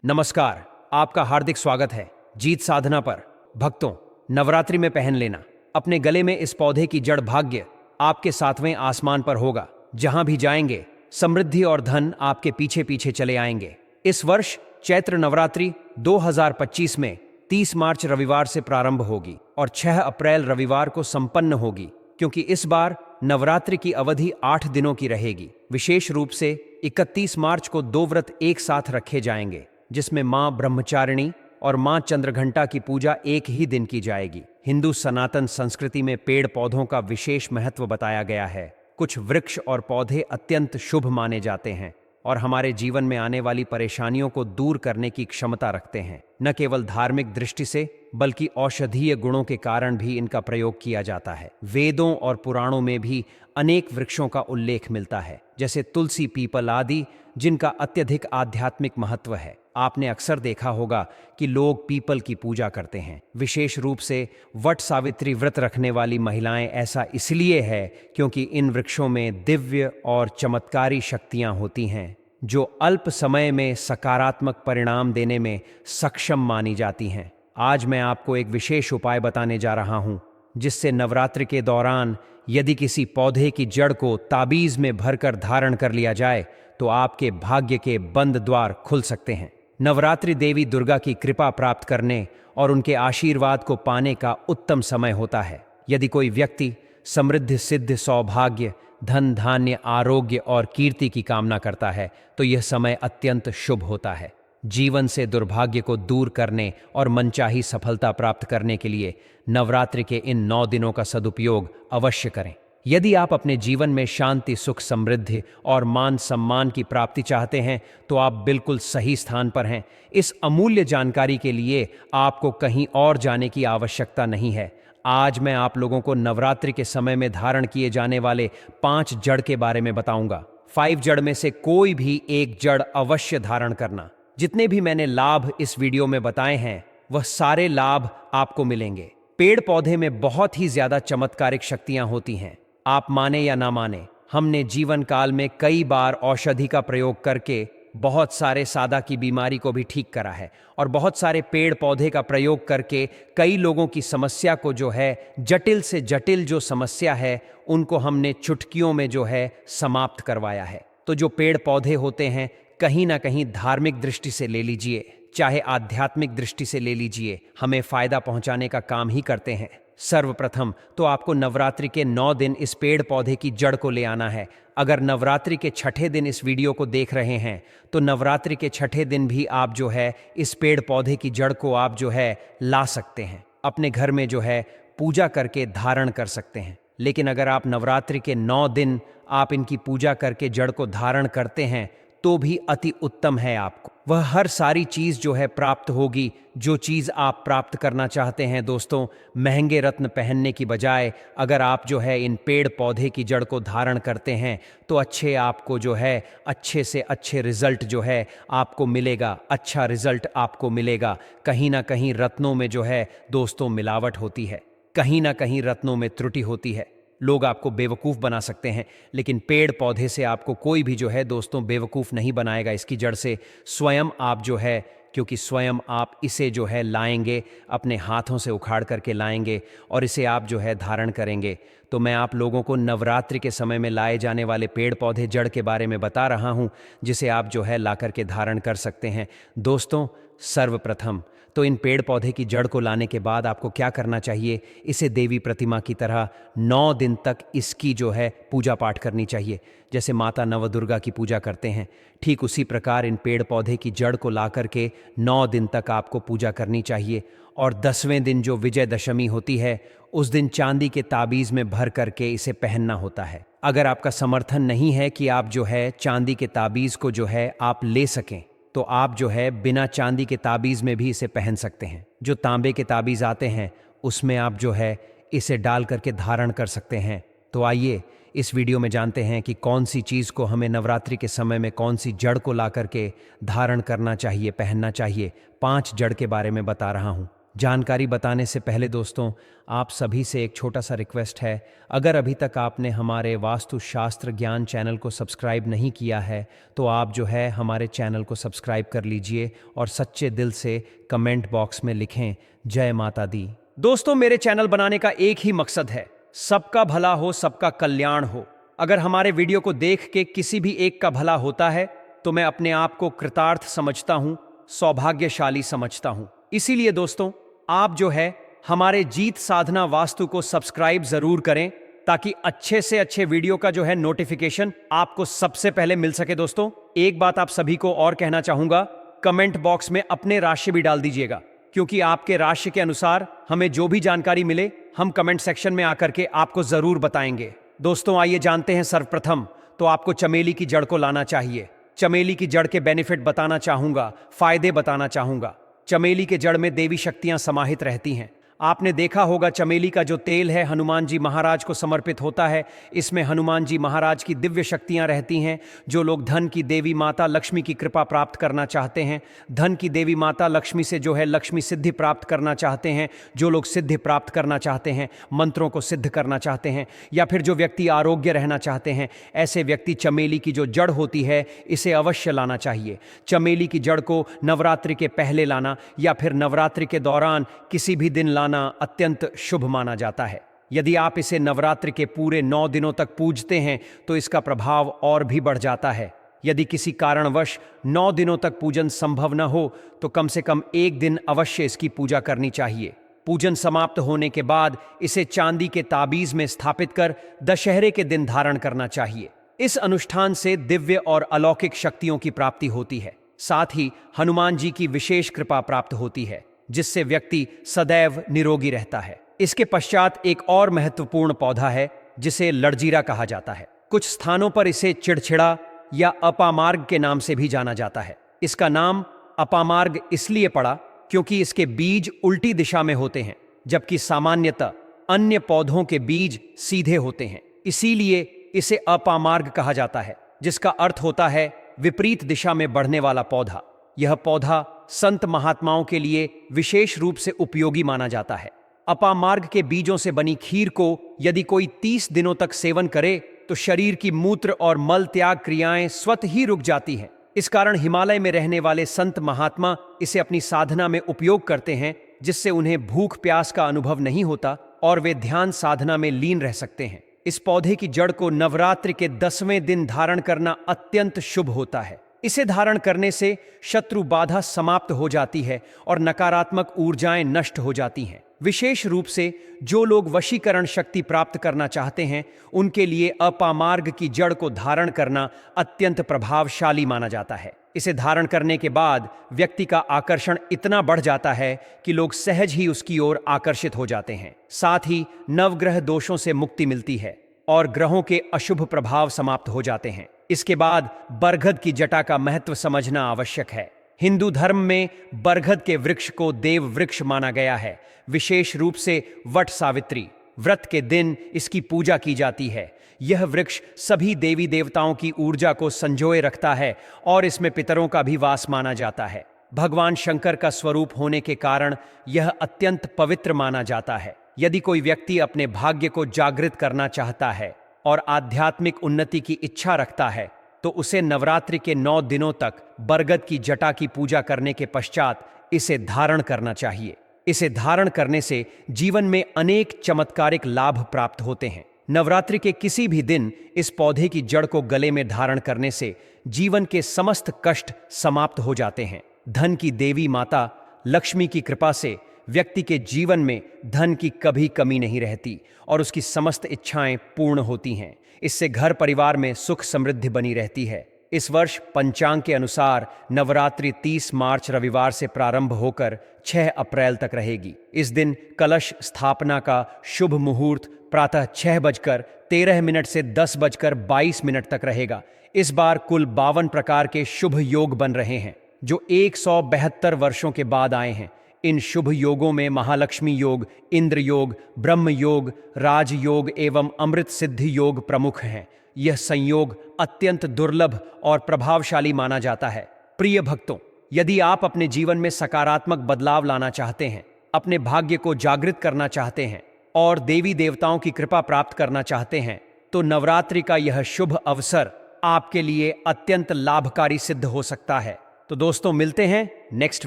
नमस्कार, आपका हार्दिक स्वागत है जीत साधना पर। भक्तों, नवरात्रि में पहन लेना अपने गले में इस पौधे की जड़। भाग्य आपके सातवें आसमान पर होगा। जहां भी जाएंगे समृद्धि और धन आपके पीछे पीछे चले आएंगे। इस वर्ष चैत्र नवरात्रि 2025 में 30 मार्च रविवार से प्रारंभ होगी और 6 अप्रैल रविवार को संपन्न होगी, क्योंकि इस बार नवरात्रि की अवधि 8 दिनों की रहेगी। विशेष रूप से 31 मार्च को 2 व्रत एक साथ रखे जाएंगे, जिसमें मां ब्रह्मचारिणी और मां चंद्रघंटा की पूजा एक ही दिन की जाएगी। हिंदू सनातन संस्कृति में पेड़ पौधों का विशेष महत्व बताया गया है। कुछ वृक्ष और पौधे अत्यंत शुभ माने जाते हैं और हमारे जीवन में आने वाली परेशानियों को दूर करने की क्षमता रखते हैं। न केवल धार्मिक दृष्टि से बल्कि औषधीय गुणों के कारण भी इनका प्रयोग किया जाता है। वेदों और पुराणों में भी अनेक वृक्षों का उल्लेख मिलता है, जैसे तुलसी, पीपल आदि, जिनका अत्यधिक आध्यात्मिक महत्व है। आपने अक्सर देखा होगा कि लोग पीपल की पूजा करते हैं। विशेष रूप से वट सावित्री व्रत रखने वाली महिलाएं। ऐसा इसलिए है क्योंकि इन वृक्षों में दिव्य और चमत्कारी शक्तियां होती हैं, जो अल्प समय में सकारात्मक परिणाम देने में सक्षम मानी जाती हैं। आज मैं आपको एक विशेष उपाय बताने जा रहा हूं, जिससे नवरात्रि के दौरान यदि किसी पौधे की जड़ को ताबीज में भरकर धारण कर लिया जाए तो आपके भाग्य के बंद द्वार खुल सकते हैं। नवरात्रि देवी दुर्गा की कृपा प्राप्त करने और उनके आशीर्वाद को पाने का उत्तम समय होता है। यदि कोई व्यक्ति समृद्धि, सिद्ध, सौभाग्य, धन, धान्य, आरोग्य और कीर्ति की कामना करता है तो यह समय अत्यंत शुभ होता है। जीवन से दुर्भाग्य को दूर करने और मनचाही सफलता प्राप्त करने के लिए नवरात्रि के इन 9 दिनों का सदुपयोग अवश्य करें। यदि आप अपने जीवन में शांति, सुख, समृद्धि और मान सम्मान की प्राप्ति चाहते हैं तो आप बिल्कुल सही स्थान पर हैं। इस अमूल्य जानकारी के लिए आपको कहीं और जाने की आवश्यकता नहीं है। आज मैं आप लोगों को नवरात्रि के समय में धारण किए जाने वाले 5 जड़ के बारे में बताऊंगा। 5 जड़ में से कोई भी एक जड़ अवश्य धारण करना। जितने भी मैंने लाभ इस वीडियो में बताए हैं, वह सारे लाभ आपको मिलेंगे। पेड़ पौधे में बहुत ही ज्यादा चमत्कारिक शक्तियां होती हैं। आप माने या ना माने, हमने जीवन काल में कई बार औषधि का प्रयोग करके बहुत सारे सादा की बीमारी को भी ठीक करा है और बहुत सारे पेड़ पौधे का प्रयोग करके कई लोगों की समस्या को जो है, जटिल से जटिल जो समस्या है, उनको हमने चुटकियों में जो है समाप्त करवाया है। तो जो पेड़ पौधे होते हैं, कहीं ना कहीं धार्मिक दृष्टि से ले लीजिए, चाहे आध्यात्मिक दृष्टि से ले लीजिए, हमें फायदा पहुंचाने का काम ही करते हैं। सर्वप्रथम तो आपको नवरात्रि के 9 दिन इस पेड़ पौधे की जड़ को ले आना है। अगर नवरात्रि के छठे दिन इस वीडियो को देख रहे हैं तो नवरात्रि के छठे दिन भी आप जो है इस पेड़ पौधे की जड़ को आप जो है ला सकते हैं, अपने घर में जो है पूजा करके धारण कर सकते हैं। लेकिन अगर आप नवरात्रि के 9 दिन आप इनकी पूजा करके जड़ को धारण करते हैं तो भी अति उत्तम है। आपको वह हर सारी चीज जो है प्राप्त होगी, जो चीज आप प्राप्त करना चाहते हैं। दोस्तों, महंगे रत्न पहनने की बजाय अगर आप जो है इन पेड़ पौधे की जड़ को धारण करते हैं तो आपको जो है अच्छे से अच्छे रिजल्ट जो है आपको मिलेगा। अच्छा रिजल्ट आपको मिलेगा। कहीं ना कहीं रत्नों में जो है दोस्तों मिलावट होती है, कहीं ना कहीं रत्नों में त्रुटि होती है। लोग आपको बेवकूफ़ बना सकते हैं, लेकिन पेड़ पौधे से आपको कोई भी जो है दोस्तों बेवकूफ़ नहीं बनाएगा। इसकी जड़ से स्वयं आप जो है, क्योंकि स्वयं आप इसे जो है लाएंगे, अपने हाथों से उखाड़ करके लाएंगे और इसे आप जो है धारण करेंगे। तो मैं आप लोगों को नवरात्रि के समय में लाए जाने वाले पेड़ पौधे जड़ के बारे में बता रहा हूं, जिसे आप जो है ला करके धारण कर सकते हैं। दोस्तों, सर्वप्रथम तो इन पेड़ पौधे की जड़ को लाने के बाद आपको क्या करना चाहिए, इसे देवी प्रतिमा की तरह 9 दिन तक इसकी जो है पूजा पाठ करनी चाहिए। जैसे माता नवदुर्गा की पूजा करते हैं, ठीक उसी प्रकार इन पेड़ पौधे की जड़ को ला करके 9 दिन तक आपको पूजा करनी चाहिए। और 10वें दिन जो विजयदशमी होती है, उस दिन चांदी के ताबीज में भर करके इसे पहनना होता है। अगर आपका समर्थन नहीं है कि आप जो है चांदी के ताबीज को जो है आप ले सकें, तो आप जो है बिना चांदी के ताबीज में भी इसे पहन सकते हैं। जो तांबे के ताबीज आते हैं उसमें आप जो है इसे डाल करके धारण कर सकते हैं। तो आइए इस वीडियो में जानते हैं कि कौन सी चीज़ को हमें नवरात्रि के समय में कौन सी जड़ को ला करके धारण करना चाहिए, पहनना चाहिए। 5 जड़ के बारे में बता रहा हूँ। जानकारी बताने से पहले दोस्तों, आप सभी से एक छोटा सा रिक्वेस्ट है। अगर अभी तक आपने हमारे वास्तुशास्त्र ज्ञान चैनल को सब्सक्राइब नहीं किया है तो आप जो है हमारे चैनल को सब्सक्राइब कर लीजिए और सच्चे दिल से कमेंट बॉक्स में लिखें जय माता दी। दोस्तों, मेरे चैनल बनाने का एक ही मकसद है, सबका भला हो, सबका कल्याण हो। अगर हमारे वीडियो को देख के किसी भी एक का भला होता है तो मैं अपने आप को कृतार्थ समझता हूं, सौभाग्यशाली समझता हूं। इसीलिए दोस्तों, आप जो है हमारे जीत साधना वास्तु को सब्सक्राइब जरूर करें ताकि अच्छे से अच्छे वीडियो का जो है नोटिफिकेशन आपको सबसे पहले मिल सके। दोस्तों, एक बात आप सभी को और कहना चाहूंगा, कमेंट बॉक्स में अपने राशि भी डाल दीजिएगा, क्योंकि आपके राशि के अनुसार हमें जो भी जानकारी मिले हम कमेंट सेक्शन में आकर के आपको जरूर बताएंगे। दोस्तों, आइए जानते हैं। सर्वप्रथम तो आपको चमेली की जड़ को लाना चाहिए। चमेली की जड़ के बेनिफिट बताना चाहूंगा, फायदे बताना चाहूंगा। चमेली के जड़ में देवी शक्तियां समाहित रहती हैं। आपने देखा होगा चमेली का जो तेल है हनुमान जी महाराज को समर्पित होता है। इसमें हनुमान जी महाराज की दिव्य शक्तियां रहती हैं। जो लोग धन की देवी माता लक्ष्मी की कृपा प्राप्त करना चाहते हैं, धन की देवी माता लक्ष्मी से जो है लक्ष्मी सिद्धि प्राप्त करना चाहते हैं, जो लोग सिद्धि प्राप्त करना चाहते हैं, मंत्रों को सिद्ध करना चाहते हैं, या फिर जो व्यक्ति आरोग्य रहना चाहते हैं, ऐसे व्यक्ति चमेली की जो जड़ होती है इसे अवश्य लाना चाहिए। चमेली की जड़ को नवरात्रि के पहले लाना या फिर नवरात्रि के दौरान किसी भी दिन अत्यंत शुभ माना जाता है। यदि आप इसे नवरात्रि के पूरे 9 दिनों तक पूजते हैं तो इसका प्रभाव और भी बढ़ जाता है। यदि किसी कारणवश 9 दिनों तक पूजन संभव न हो तो कम से कम एक दिन अवश्य इसकी पूजा करनी चाहिए। पूजन समाप्त होने के बाद इसे चांदी के ताबीज में स्थापित कर दशहरे के दिन धारण करना चाहिए। इस अनुष्ठान से दिव्य और अलौकिक शक्तियों की प्राप्ति होती है। साथ ही हनुमान जी की विशेष कृपा प्राप्त होती है, जिससे व्यक्ति सदैव निरोगी रहता है। इसके पश्चात एक और महत्वपूर्ण पौधा है जिसे लड़जीरा कहा जाता है। कुछ स्थानों पर इसे चिड़चिड़ा या अपामार्ग के नाम से भी जाना जाता है। इसका नाम अपामार्ग इसलिए पड़ा क्योंकि इसके बीज उल्टी दिशा में होते हैं, जबकि सामान्यतः अन्य पौधों के बीज सीधे होते हैं। इसीलिए इसे अपामार्ग कहा जाता है, जिसका अर्थ होता है विपरीत दिशा में बढ़ने वाला पौधा। यह पौधा संत महात्माओं के लिए विशेष रूप से उपयोगी माना जाता है। अपामार्ग के बीजों से बनी खीर को यदि कोई 30 दिनों तक सेवन करे तो शरीर की मूत्र और मल त्याग क्रियाएं स्वतः ही रुक जाती हैं। इस कारण हिमालय में रहने वाले संत महात्मा इसे अपनी साधना में उपयोग करते हैं, जिससे उन्हें भूख प्यास का अनुभव नहीं होता और वे ध्यान साधना में लीन रह सकते हैं। इस पौधे की जड़ को नवरात्रि के 10वें दिन धारण करना अत्यंत शुभ होता है। इसे धारण करने से शत्रु बाधा समाप्त हो जाती है और नकारात्मक ऊर्जाएं नष्ट हो जाती हैं। विशेष रूप से जो लोग वशीकरण शक्ति प्राप्त करना चाहते हैं उनके लिए अपामार्ग की जड़ को धारण करना अत्यंत प्रभावशाली माना जाता है। इसे धारण करने के बाद व्यक्ति का आकर्षण इतना बढ़ जाता है कि लोग सहज ही उसकी ओर आकर्षित हो जाते हैं। साथ ही नवग्रह दोषों से मुक्ति मिलती है और ग्रहों के अशुभ प्रभाव समाप्त हो जाते हैं। इसके बाद बरगद की जटा का महत्व समझना आवश्यक है। हिंदू धर्म में बरगद के वृक्ष को देव वृक्ष माना गया है। विशेष रूप से वट सावित्री व्रत के दिन इसकी पूजा की जाती है। यह वृक्ष सभी देवी देवताओं की ऊर्जा को संजोए रखता है और इसमें पितरों का भी वास माना जाता है। भगवान शंकर का स्वरूप होने के कारण यह अत्यंत पवित्र माना जाता है। यदि कोई व्यक्ति अपने भाग्य को जागृत करना चाहता है और आध्यात्मिक उन्नति की इच्छा रखता है तो उसे नवरात्रि के 9 दिनों तक बरगद की जटा की पूजा करने के पश्चात इसे धारण करना चाहिए। इसे धारण करने से जीवन में अनेक चमत्कारिक लाभ प्राप्त होते हैं। नवरात्रि के किसी भी दिन इस पौधे की जड़ को गले में धारण करने से जीवन के समस्त कष्ट समाप्त हो जाते हैं। धन की देवी माता लक्ष्मी की कृपा से व्यक्ति के जीवन में धन की कभी कमी नहीं रहती और उसकी समस्त इच्छाएं पूर्ण होती हैं। इससे घर परिवार में सुख समृद्धि बनी रहती है। इस वर्ष पंचांग के अनुसार नवरात्रि 30 मार्च रविवार से प्रारंभ होकर 6 अप्रैल तक रहेगी। इस दिन कलश स्थापना का शुभ मुहूर्त प्रातः 6:13 से 10:22 तक रहेगा। इस बार कुल 52 प्रकार के शुभ योग बन रहे हैं, जो 172 वर्षों के बाद आए हैं। इन शुभ योगों में महालक्ष्मी योग, इंद्र योग, ब्रह्म योग, राज योग एवं अमृत सिद्धि योग प्रमुख हैं। यह संयोग अत्यंत दुर्लभ और प्रभावशाली माना जाता है। प्रिय भक्तों, यदि आप अपने जीवन में सकारात्मक बदलाव लाना चाहते हैं अपने भाग्य को जागृत करना चाहते हैं और देवी देवताओं की कृपा प्राप्त करना चाहते हैं तो नवरात्रि का यह शुभ अवसर आपके लिए अत्यंत लाभकारी सिद्ध हो सकता है। तो दोस्तों, मिलते हैं नेक्स्ट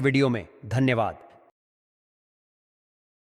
वीडियो में। धन्यवाद।